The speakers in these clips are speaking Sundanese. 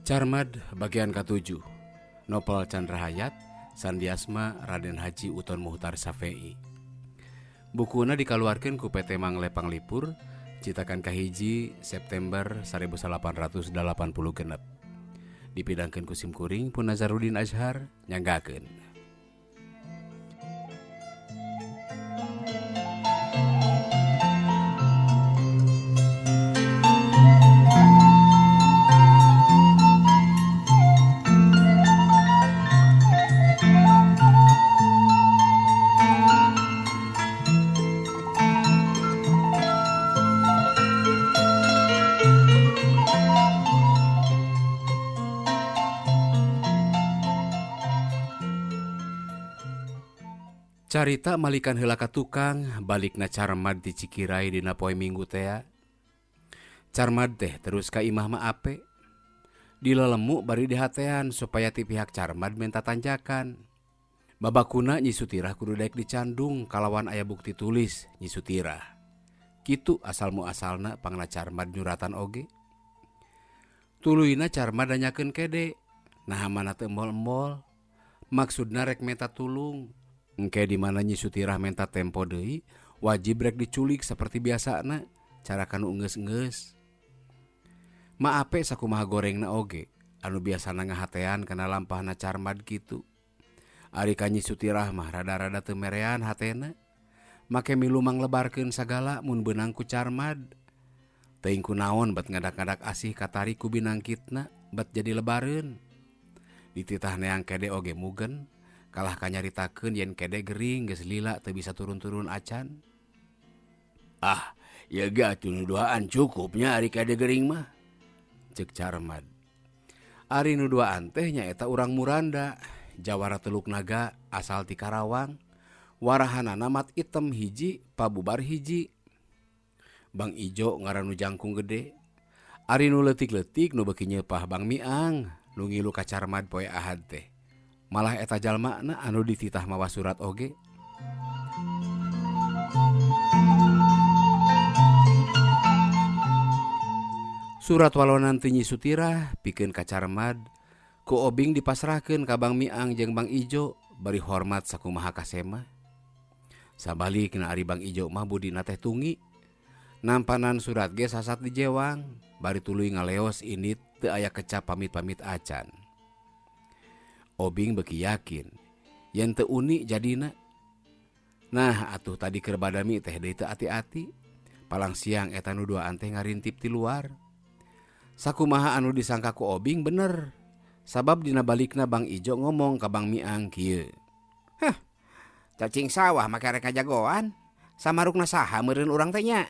Carmad bagian ke-7. Nopel Candrahayat, Sandiasma Raden Haji Uton Muhtar Safei. Bukuna dikaluarkeun ku PT Manglepang Lipur, citakan kahiji September 1886. Dipidangkeun ku Simkuring pun Nazarudin Azhar nyanggakeun. Carita malikan heula ka tukang balikna Carmad di Cikirai dina poe Minggu teh. Carmad teh terus ka imah ma ape. Dilelemu bari dihatean supaya ti pihak Carmad minta tanjakan. Babakuna Nyi Sutirah kudu daek dicandung kalawan aya bukti tulis Nyi Sutirah. Kitu asal muasalna pangna Carmad nyuratan oge. Tuluina Carmad danyakeun kede. Nah mana teu embol-embol. Maksudna rek menta tulung. Engke di mana Nyi Sutirah menta tempo deui, wajib rek diculik seperti biasana, cara kanu enggeus-enggeus. Maape sakumaha gorengna oge, anu biasana ngahatean kana lampahna Carmad kitu. Ari ka Nyi Sutirah mah rada-rada teu merean hatena, make milu manglebarkeun sagala mun beunang ku Carmad. Teuing kunaon bet ngadak-ngadak asih katari ku binangkitna, bet jadi lebareun. Dititah neang kede oge mugen. Kalah kanyaritakeun yen kede gering geus lila teu bisa turun-turun acan. Ah, ya ga nuduaan cukupnya ari kede gering mah, ceuk Carmad. Ari nuduaan teh nyaeta urang Muranda, jawara Teluk Naga asal ti Karawang. Warahanana mat item hiji, pabubar hiji. Bang Ijo ngaran nu jangkung gede. Ari nu leutik-leutik nu beuki nyeupah Bang Miang, nu ngilu ka Carmad poe Ahad teh. Malah eta jalmana anu dititah mawa surat oge. Surat walonan ti Nyi Sutirah pikeun ka Carmad, ku obing dipasrahkeun ka Bang Miang jeung Bang Ijo bari hormat sakumaha kasema. Sabalikna ari Bang Ijo mah budina teh tungi. Nampanan surat ge sasat di jewang, bari tuluy ngaleos indit teu aya kecap pamit-pamit acan. Obing beki yakin yen teu uni jadina. Nah atuh tadi keur badami teh deui teu ati-ati. Palang siang eta nuduaan teh ngarintip ti luar. Sakumaha anu disangka ku Obing bener. Sabab dina balikna Bang Ijo ngomong ka Bang Miang kieu. Heh, cacing sawah make rek kajagoan. Samarukna saha meureun urang teh nya?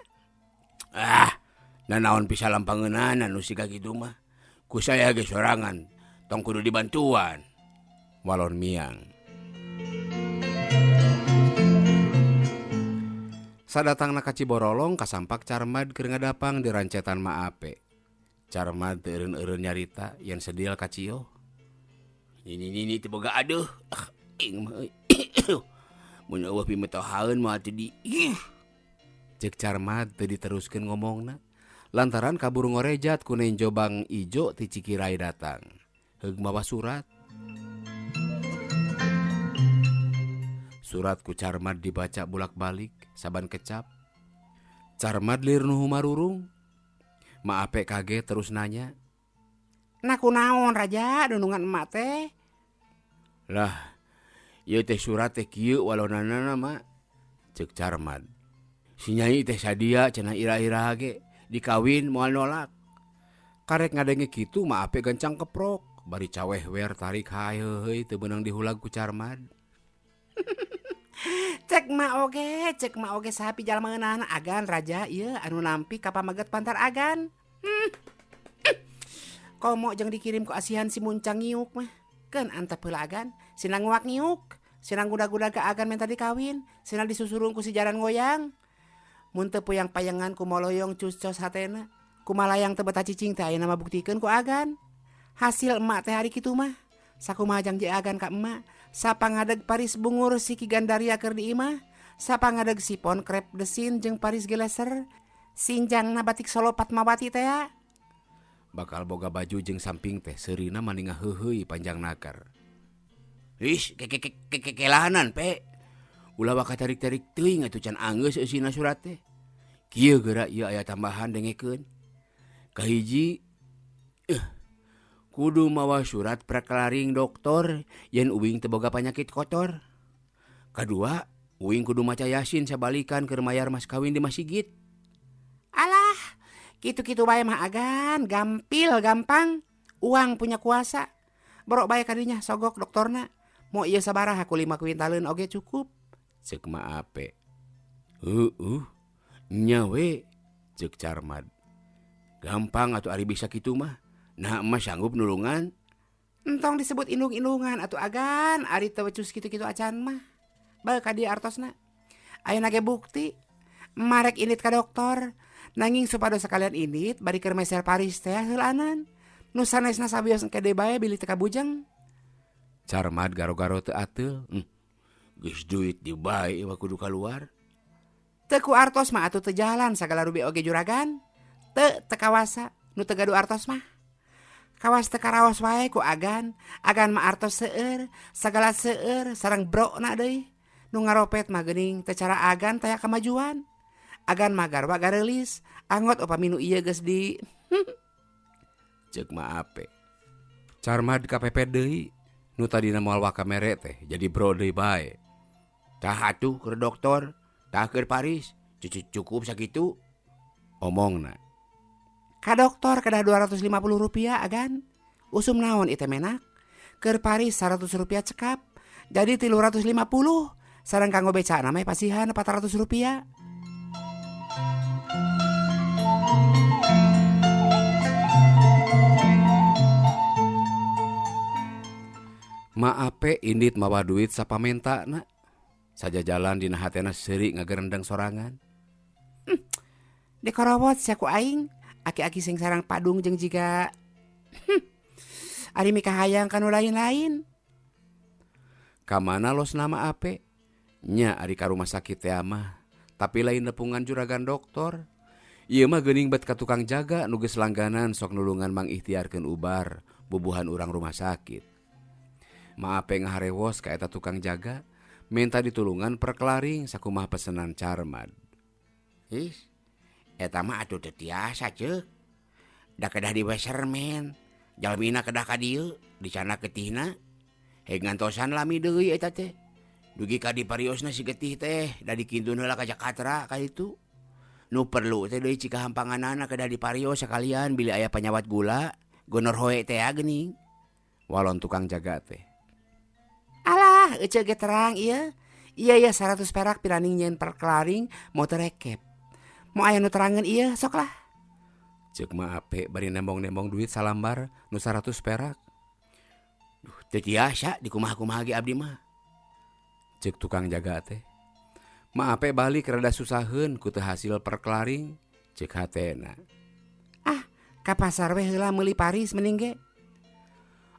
Ah, nanaon pisah lampangeunana anu siga kitu mah. Ku saya ge sorangan, tong kudu dibantuan. Walon Miang. Sadatangna ka Ciborolong kasampak Carmad keur ngadapang di rancetan Maape. Carmad teu eureun-eureun nyarita yen sedil ka Cio. Ini teu boga aduh. Ing mah euy. Mun eueuh pimetohaeun mah teu di. Ceuk Carmad teu diteruskeun ngomongna lantaran kaburu ngorejat ku Nenjo Bang Ijo ti Cikirai datang. Heug mawa surat. Surat ku Carmad dibaca bulak-balik saban kecap. Carmad lir nu humarurung. Maape kaget terus nanya. "Na kunaon raja dunungan emak teh?" "Lah, ieu teh surat teh kieu walonana mah," ceuk Carmad. "Si Nyai teh sadia cenah ira-ira ge dikawin moal nolak." Karek ngadenge kitu Maape gancang keprok, bari caweh wer tarik hae-heui teu beunang dihulag ku Carmad. Cek mak oge saha pijalmaeunana agan raja ieu anu nampi ka pamaget pantar agan. Komo jeung dikirim ku asihan si Muncang Ngiuk mah. Keun antep heula agan, sinang nguak Ngiuk, sinang guda-guda ka agan minta dikawin, sinang disusurung ku si Jaran Goyang. Mun teu puyang-payangan ku moloyong cucos hatena, kumalayang teu betah cicing teh ayeuna mah buktikeun ku agan. Hasil emak teh hari kitu mah. Sakumaha jang je agan ka emak, sapangadeg Paris Bungur si Ki Gandaria keur di imah, sapangadeg sipon krep desin jeung Paris Geleser, sinjangna batik Solo Patmawati teh. bakal boga baju jeung samping teh seurina maninga heuheuy panjang nakar. Is kelahanan pe. Ulah baka tarik-tarik teuing atuh can anggeus eusina surat teh. Kieu geura ieu aya tambahan dengekeun. Kahiji kudu mawa surat praklaring doktor yen uing teu boga panyakit kotor. Kadua, uing kudu maca Yasin sabalikan keur mayar mas kawin di masjid. Alah, kitu-kitu bae mah agan, gampang. Uang punya kuasa. Borok bae kadinya sogok doktorna. Mau ieu sabaraha ku 5 kuintalin oge cukup. Ceuk Ma Ape. Nya we, ceuk Carmad. Gampang atuh ari bisa kitu mah. Nah emas sanggup nulungan. Entong disebut indung-indungan atuh agan, ari teu wecus kitu-kitu acan mah. Bae ka dieu artosna. Ayeuna ge bukti. Marek init ka doktor. Nanging supados sekalian init bari keur meser Paris teh heulanan. Nu sanesna sabios engke deui bae bilih teu kabujang. Carmad garo-garo teu ateul. Geus duit di bae mah kudu kaluar. Teu ku artos mah atuh teu jalan sagala rubi oge juragan. Teu kawasa nu teu gaduh artos mah. Kawas teu karaos wae ku agan mah artos seueur, sagala seueur sareng brokna deui. Nu ngaropet mah geuning teu cara agan taya kamajuan. Agan mah garwa gareulis, anggot upami nu ieu geus di ceuk Ma Ape. Carmad kapepet deui. Nu tadina moal wakamere teh jadi bro deui bae. Tah atuh keur doktor, tah keur Paris, cukup sakitu omongna. Ka doktor kedah Rp250 agan. Usum naon ieu menak? Keur Paris Rp100 cekap. Jadi Rp350. Sareng kanggo beca na mah pasihan Rp400. Ma Ape indit mawa duit sapamentana. Saja jalan dina hatena seuri ngagerendeng sorangan. Dekorowot sia ku aing, aki-aki sing sareng padung jeung jiga ari mika hayang kanu lain-lain. Ka mana losna Ma Ape? Nya ari ka rumah sakit teh mah, tapi lain nepungan juragan doktor. Ieu mah geuning bet ka tukang jaga nu geus langganan sok nulungan mangikhtiarkeun ubar bubuhan urang rumah sakit. Ma Ape ngaharewos ka eta tukang jaga, minta ditulungan perkelaring sakumaha pesenan Carmad. Eta mah atuh teu tiasa ceuk. Da kedah di Wesermen, jalmina kedah ka dieu, dicana getihna. Heg ngantosan lami deui eta teh. Dugi ka di pariosna si getih teh, da dikintun heula ka Jakarta ka ditu. Nu perlu teh deui cika hampanganana kedah di parios sakalian bili aya panyawat gula, gonor hoe teh geuning. Walon tukang jaga teh. Alah, ece ge terang ieu. Iya 100 perak piraning nyen perkelaring motor rekep. Mau aya nu terangeun ieu sok lah. Ceuk Ma Ape bari nembong-nembong duit salambar nu 100 perak. Duh, teu tiasa dikumaha-kumaha ge abdi mah. Ceuk tukang jaga teh. Ma Ape balik rada susaheun ku teu hasil perkelaring, ceuk hatena. Ka pasar we heula meuli Paris mending ge.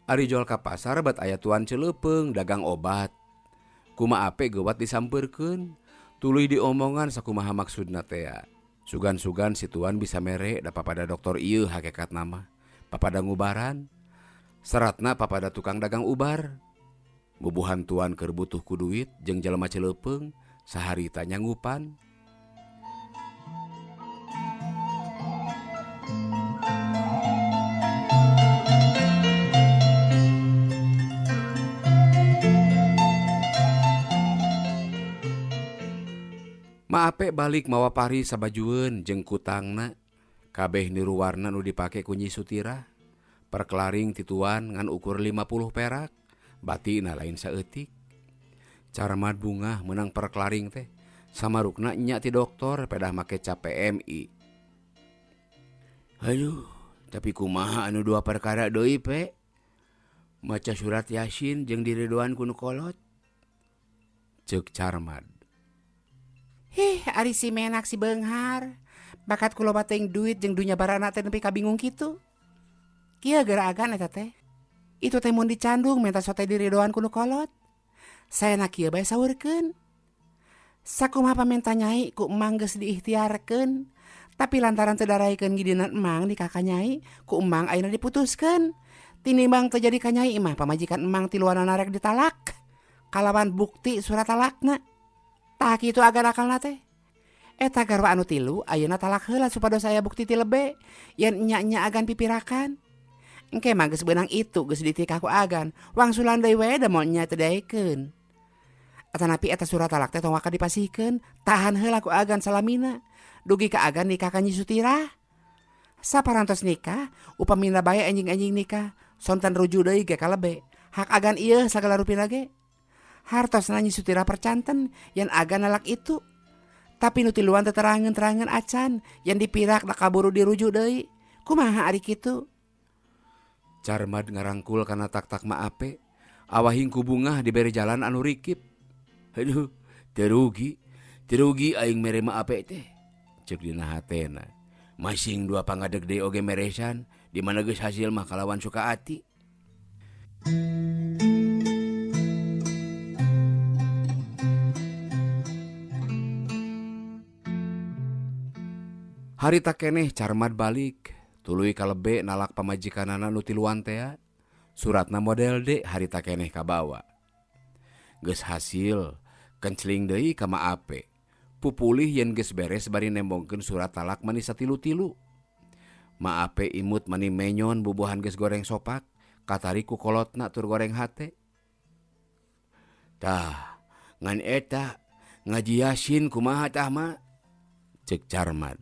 Ari jual ka pasar bat aya tuan celepeung dagang obat. Ku Ma Ape geuwat disampeurkeun, tuluy diomongan sakumaha maksudna teh. Sugan-sugan si tuan bisa mere da papada doktor ieu hakikatna mah. Papada ngubaran. Seratna papada tukang dagang ubar. Bubuhan tuan keur butuh ku duit jeung jelema celepeung saharita nyanggupan. Ma Ape balik mawa pari sabajueun jeung kutangna. Kabeh niru warna nu dipake ku Nyi Sutira. Perkelaring ti tuan ngan ukur 50 perak, batina lain saeutik. Carmad bungah menang perkelaring teh. Samarukna nya ti doktor pedah make cap PMI. Aduh, tapi kumaha anu 2 perkara deui pe? Maca surat Yasin jeung diridhoan ku nu kolot. Ceuk Carmad. Ari si menak si beunghar. Bakat kuloba teuing duit jeung dunya barana teh nepi ka bingung kitu. Kieu geuragan eta teh. Itu teh mun dicandung menta sote diridhoan ku nu kolot. Saena kieu bae saurkeun. Sakumaha pamenta nyai ku emang geus diikhtiarkeun, Tapi lantaran tedaraikeun gidinan emang di kakanyai, ku emang ayeuna diputuskeun. Tinimbang terjadi kanyai mah pamajikan emang tiluanana rek ditalak. Kalawan bukti surat talakna. Tah kitu agan akalna teh. Eta garwa anu tilu ayeuna talak heula supados aya bukti ti lebe yen nya-nya agan pipirakan. Engke mah geus beunang itu geus ditikah ku agan. Wangsulan deui we da moal nya teu daekeun. Atanapi eta surat talak teh tong waka dipasihkeun, tahan heula ku agan salamina. Dugi ka agan nikah ka Nyi Sutira. Saparantos nikah, upamina bae enjing-enjing nikah, sonten ruju deui ge ka lebe. Hak agan ieu sagala rupina ge. Hartosna Nyi Sutira percanten yen agan nalak itu. Tapi nu tiluan teu terangeun-terangeun acan, yen dipirak da kaburu diruju deui. Kumaha ari kitu? Carmad ngarangkul kana tak-tak maape, awahing ku bungah dibere jalan anu rikip. Aduh, terugi aing mere maape teh. Ceuk dina hatena. Masing dua pangadeg deui oge meresan, di mana geus hasil mah kalawan suka ati. Hari tak keneh Carmad balik, tuluy ka lebe nalak pamajikanana nu tiluan tea. Suratna model D hari tak keneh kabawa. Geus hasil, kencling deui ka maape. Pupulih yen geus beres bari nembongkeun surat talak manis satilu-tilu. Maape imut mani menyon bubuhan geus goreng sopak, katari ku kolotna tur goreng hate. Tah, ngan eta ngaji Yasin kumaha tah ma? Ceuk Carmad.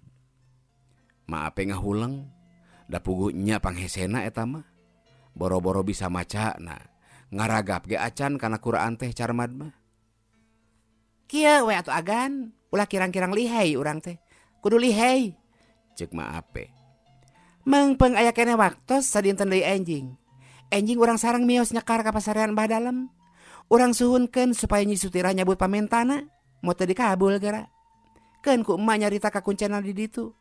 Maape ngahuleng, da puguh nya panghesena eta mah. Boro-boro bisa macana, ngaragap ge acan kana Qur'an teh Carmad mah. Kieu we atuh agan, ulah kirang-kirang lihai urang teh. Kudu lihai. Ceuk Maape. Mengpeung aya keneh waktos sadinten deui enjing. Enjing urang sareng miyos nyekar ka pasarean bah dalem. Urang suhunkeun supaya Nyi Sutira nyabut pamentana, moal teu dikabul geura. Keun ku emak nyarita kakuncena di ditu.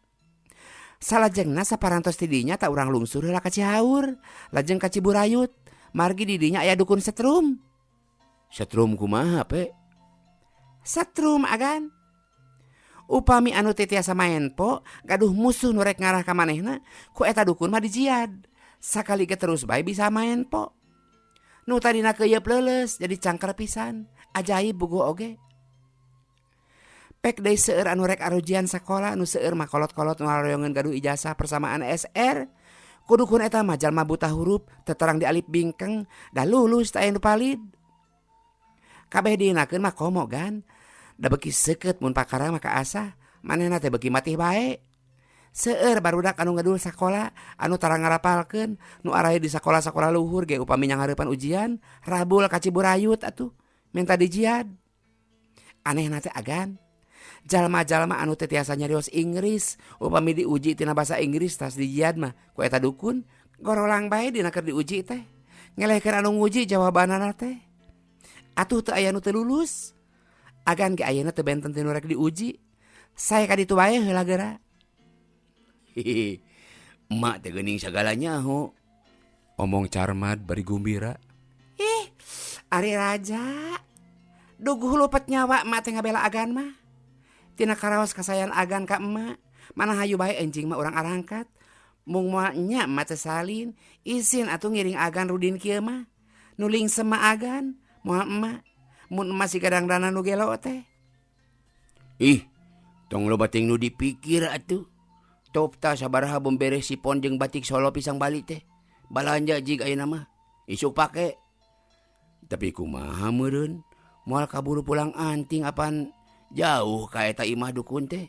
Salajengna saparantos ti dinya tak urang lungsur heula ka Cihaur, lajeng ka Ciburayut. Margi di dinya aya dukun setrum. Setrum kumaha, Pe? Setrum agan. Upami anu teh tiasa maen po, gaduh musuh nu rek ngarah ka manehna, ku eta dukun mah dijiad. Sakali ge terus bae bisa maen po. Nu tadina keuyeub leuleus jadi cangker pisan, ajaib bugu oge. Pek deui seueur anu rek arujian sakola nu seueur mah kolot-kolot nu ngaroyongeun gaduh ijazah persamaan SR. Ku dukun eta mah jalma buta huruf, teu terang di alif bingkeng, da lulus teu aya nu palid. Kabeh dieunakeun mah komo gan. Da beuki seukeut mun pakara mah kaasah, manehna teh beuki matih bae. Seueur barudak anu ngadul sakola, anu tarang ngarapalkeun, nu arahe di sakola-sakola luhur ge upami nyanghareupan ujian, rabul ka Ciburayut atuh, minta dijiad. Anehna teh agan. Jalma-jalma anu teh tiasa nyarios Inggris, upami diuji tina basa Inggris tas dijiad mah ku eta dukun, gorolang bae dina keur diuji teh. Ngelehkeun anu nguji jawabanana teh. Atuh teu aya nu teu lulus. Agan ge ayeuna teu benten tinu rek diuji. Sae ka ditu wae heula geura. Hihi, emak teh geuning sagalanya ho. Omong Carmad bari gumbira. Ih, ari raja. Duguh lupet nyawa emak teh ngabela agan mah. Tina karaos kasayan agan ka emak, mana hayu bae enjing mah urang arangkat. Mung moal nya emak teh salin, isin atuh ngiring agan rudin kieu mah. Nuling sema agan, moal emak. Mun emak si kadang-dana nu gelo teh. Ih, tong lo bating nu dipikir atuh. Top ta sabaraha beberes sipon jeung batik Solo pisang Bali teh. Balanja jig ayeuna mah. Isuk pake. Tapi kumaha meureun? Moal kaburu pulang anting apan jauh ka eta imah dukun teh.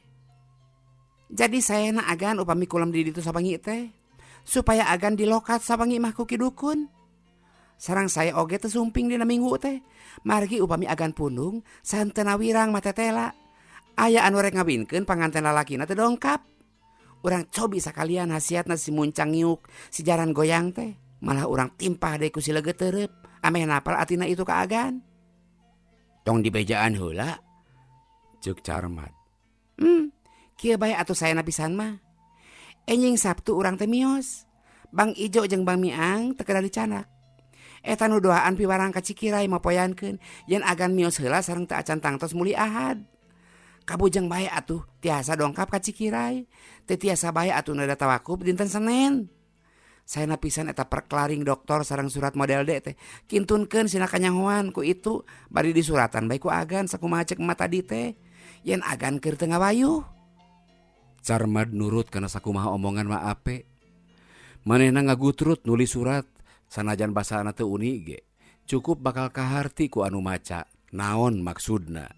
Jadi saena agan upami kulam di ditu sabangi teh, supaya agan dilokat sabangi imah ku ki dukun. Sarang saya oge teh sumping dina minggu teh, margi upami agan pundung santena wirang mah tetela. Aya anu rek ngawinkeun panganten lalakina teh dongkap. Urang cobi sakalian hasiatna si muncang ngiuk, si jaran goyang teh. Malah urang timpah deui ku si leget teureup, ameh napal atina itu ka agan. Tong dibejaan heula. Ceuk Carmad. Kieu bae atuh saena pisan mah. Enjing Sabtu urang teh miyos. Bang Ijo jeung Bang Miang teu kedah dicanak. Eta nu doaan piwarang ka Cikirai mapoyankeun yen agan miyos heula sareng teu acan tangtos muli Ahad. Kabujang bae atuh tiasa dongkap ka Cikirai. Teu tiasa bae atuh nada tawakuf dinten Senin. Saena pisan eta perklaring dokter sareng surat model D teh. Kintunkeun sina kanyahoan ku itu bari disuratan bae ku Agan sakumaha cek emak tadi teh. Yen Agan keur teu ngawayuh. Carmad nurut kana sakumaha omongan Ma Ape. Manehna ngagutrut nulis surat sanajan basana teu uni ge. Cukup bakal kaharti ku anu maca naon maksudna.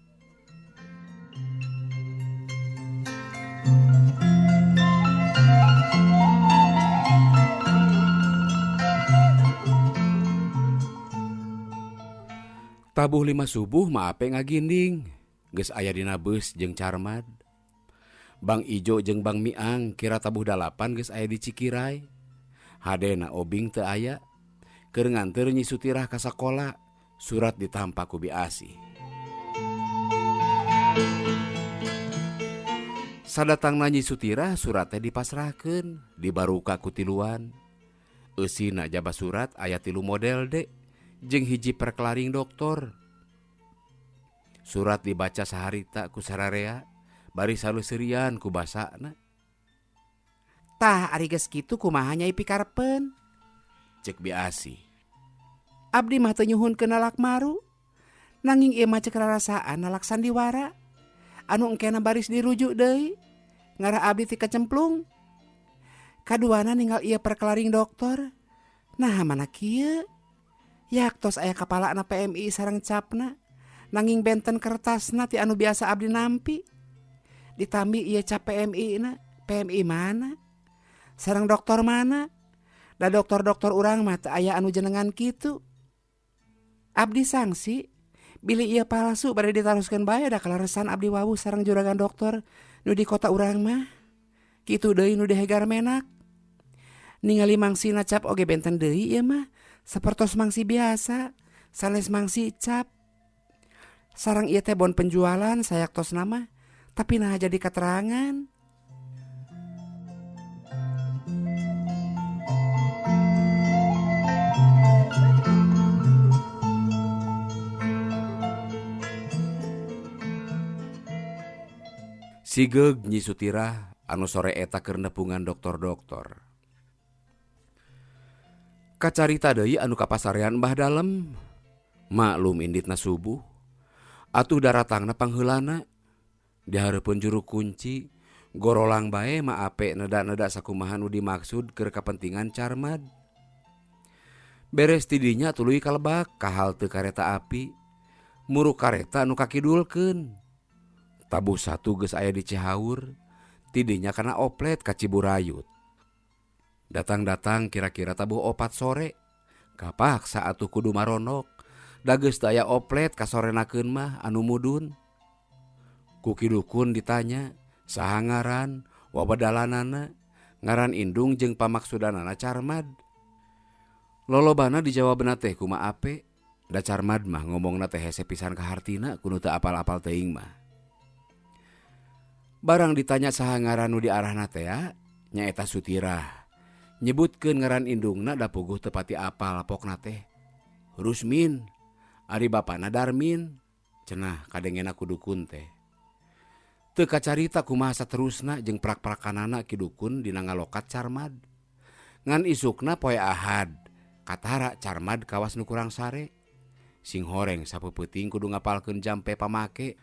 Tabuh 5 subuh Ma Ape ngaginding. Geus aya dina beus jeung Carmad. Bang Ijo jeung Bang Miang kira tabuh 8 geus aya di Cikirai. Hadena obing teu aya. Keur nganteur Nyi Sutirah ka sakola. Surat ditampa ku Bi Asih. Sadatangna Nyi Sutirah surat teh dipasrahkeun, dibaruka ku tiluan. Eusina jaba surat aya 3 model D jeung hiji perklaring doktor. Surat dibaca saharita ku sararea, bari saluseurian ku basana. Tah ari geus kitu kumaha Nyai pikarepeun? Cek Bi Asih. Abdi mah teu nyuhunkeun nalak maru. Nanging ieu mah cek rarasaan nalak sandiwara. Anu engkena baris dirujuk deui. Ngarah abdi ti kecemplung. Kaduana ninggal ieu perklaring dokter. Nah mana kieu? Yaktos aya kapalana PMI sareng capna. Nanging benten kertasna ti anu biasa abdi nampi. Ditambi ieu cap PMI na. PMI mana? Sareng dokter mana? Da dokter-dokter urang mah teu aya anu jenengan kitu. Abdi sangsi bilih ieu palsu bari ditaroskeun bae da kalaresan abdi wawuh sareng juragan dokter nu di kota urang mah. Kitu deui nu dihegar menak. Ningali mangsina cap oge benten deui ieu mah. Sapertos mangsi biasa, sanes mangsi cap. Sareng ieu teh bon penjualan sayaktos nama, tapi nah jadi keterangan. Sigeg Nyi Sutirah anu sore eta keur nepungan dokter-dokter. Kacarita deui anu kapasarean Mbah Dalem. Maklum inditna subuh. Atuh daratangna pangheulana. Di hareupeun juru kunci, gorolang bae Ma Ape neda-neda sakumaha nu dimaksud keur kapentingan Carmad. Beres ti dinya tuluy kalebak ka halte kareta api. Muruk kareta anu kakidulkeun. Tabuh 1 geus aya di Cihaur, tidinya kana oplet ka Ciburayut. Datang-datang kira-kira tabuh 4 sore. Kapaksa atuh kudu maronok. Da geus teu aya oplet kasorenakeun mah anu mudun. Ku kidukun ditanya, saha ngaran, wabadalanana, ngaran indung jeung pamaksudanana Carmad. Lolobana dijawabna teh ku Ma Ape. Da Carmad mah ngomongna teh hese pisan ka hartina kudu teu apal-apal teuing mah. Barang ditanya saha ngaran nu diarahna teh nyaeta Sutirah. Nyebutkeun ngaran indungna da puguh teu pati apal pokna teh. Rusmin, ari bapana Darmin, cenah kadengena ku dukun teh. Teu kacarita kumaha saterusna jeung prak-prakanana ki dukun dina ngalokat Carmad. Ngan isukna poe Ahad, katara Carmad kawas nu kurang sare. Sing horeng sapeupeting kudu ngapalkeun jampe pamake.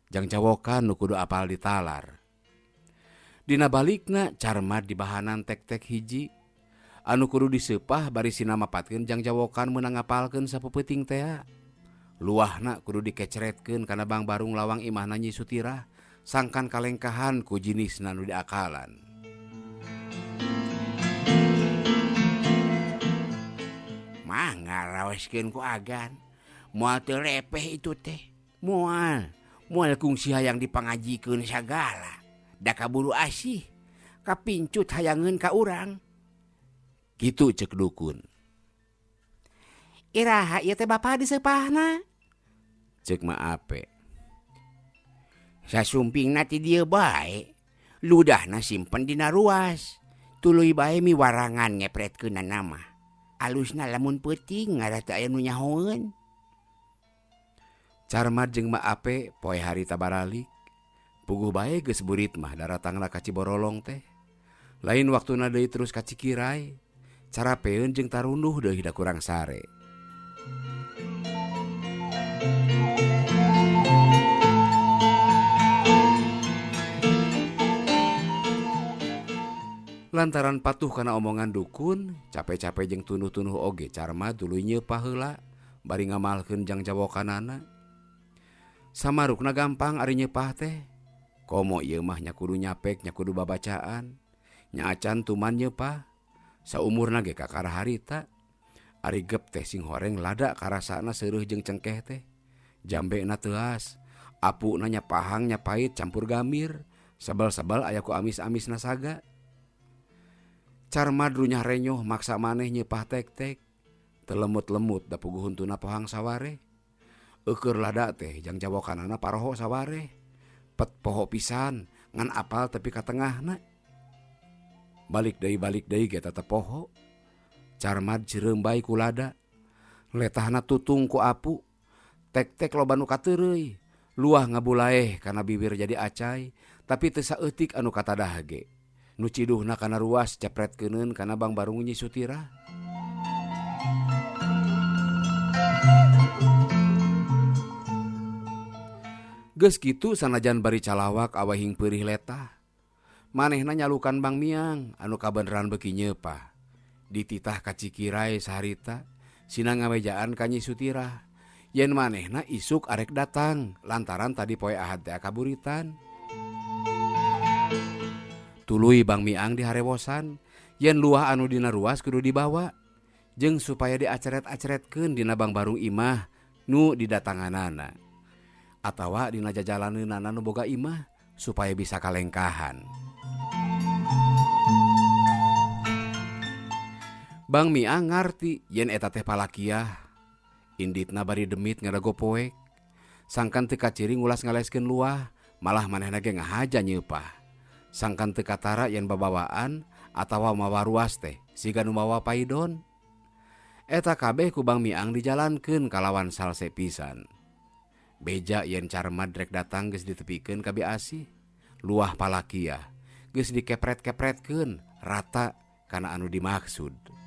Jang jawokan nu kudu apal ditalar. Dina balikna Carmad dibahanan tek-tek hiji. Anu kudu diseupah bari sina mapatkeun jang jawokan meunang ngapalkeun sapeupeting teh. Luahna kudu dikecretkeun kana Bang Barung lawang imahna Nyi Sutirah. Sangkan kalengkahan ku jinisna nu diakalan. Mah ngaraweskeun ku Agan. Moal teu repeh itu teh. Moal kungsi hayang dipangajikeun sagala. Da kaburu asih. Kapincut hayangeun ka urang. Gitu cek dukun. Iraha ieu teh bapa diseupahna? Cek Ma Ape. Sasumpingna ti dieu bae. Ludahna simpen dina ruas. Tuluy bae miwarangan ngepretkeunna nama. Alusna lamun peuting ngaran teu aya nu nyahoeun. Carmad jeung Ma Ape poe harita baralik. Puguh bae geus burit mah daratangna ka Ciborolong teh. Lain waktuna deui terus ka Cikirai. Carapeun jeung tarunduh deui da kurang sare. Lantaran patuh kana omongan dukun, capek-capek jeung tunuh-tunuh oge Carmad tuluy nyeupah heula bari ngamalkeun jang jawokanana. Samarukna gampang ari nyeupah teh. Komo ieu mah nya kudu nyapek, nya kudu babacaan. Nya acan tuman nyeupah. Saumurna ge kakara harita. Ari gep teh sing horeng lada karasana seureuh jeung cengkeh teh. Jambena teuas, apuna nya pahang nya pait campur gamir. Sabal-sabal aya ku amis-amisna saga. Carmad runyah renyoh maksa maneh nyeupah tek-tek. Telemut-lemut da puguh huntuna pohang saware. Eukeur lada teh jang jawokanana paroho saware. Pet poho pisan ngan apal tepi ka tengahna. Balik deui ge tetep poho. Carmad cireuem bae ku lada. Letahna tutung ku apu. Tek-tek loba nu kateureuy. Luah ngabulaeh kana bibir jadi acai, tapi teu saeutik anu katadah ge. Nu ciduhna kana ruas cepretkeunun kana Bang Barung Nyi Sutira. Geus kitu sanajan bari calawak awahing peurih letah. Manehna nyalukan Bang Miang anu kabeneran beuki nyeupah. Dititah ka Cikirai saharita sina ngawejaan ka Nyi Sutira. Yen manehna isuk arek datang lantaran tadi poe Ahad teh kaburitan. Tuluy Bang Miang diharewosan yen luah anu dina ruas kudu dibawa jeung supaya diaceret-aceretkeun dina Bang Barung imah nu didatanganana atawa dina jajalaneunana nu boga imah supaya bisa kalengkahan. Bang Miang ngarti yen eta teh palakiah. Inditna bari demit ngadago poek. Sangkan teu kaciring ulas ngaleskeun luah, malah manehna ge ngahaja nyeupah. Sangkan teu katara yen babawaan atawa mawa ruas teh siga nu mawa paidon. Eta kabeh ku Bang Miang dijalankeun kalawan salse pisan. Beja yen Carmad rek datang geus ditepikeun ka Biasih. Luah palakiah geus dikepret-kepretkeun rata kana anu dimaksud.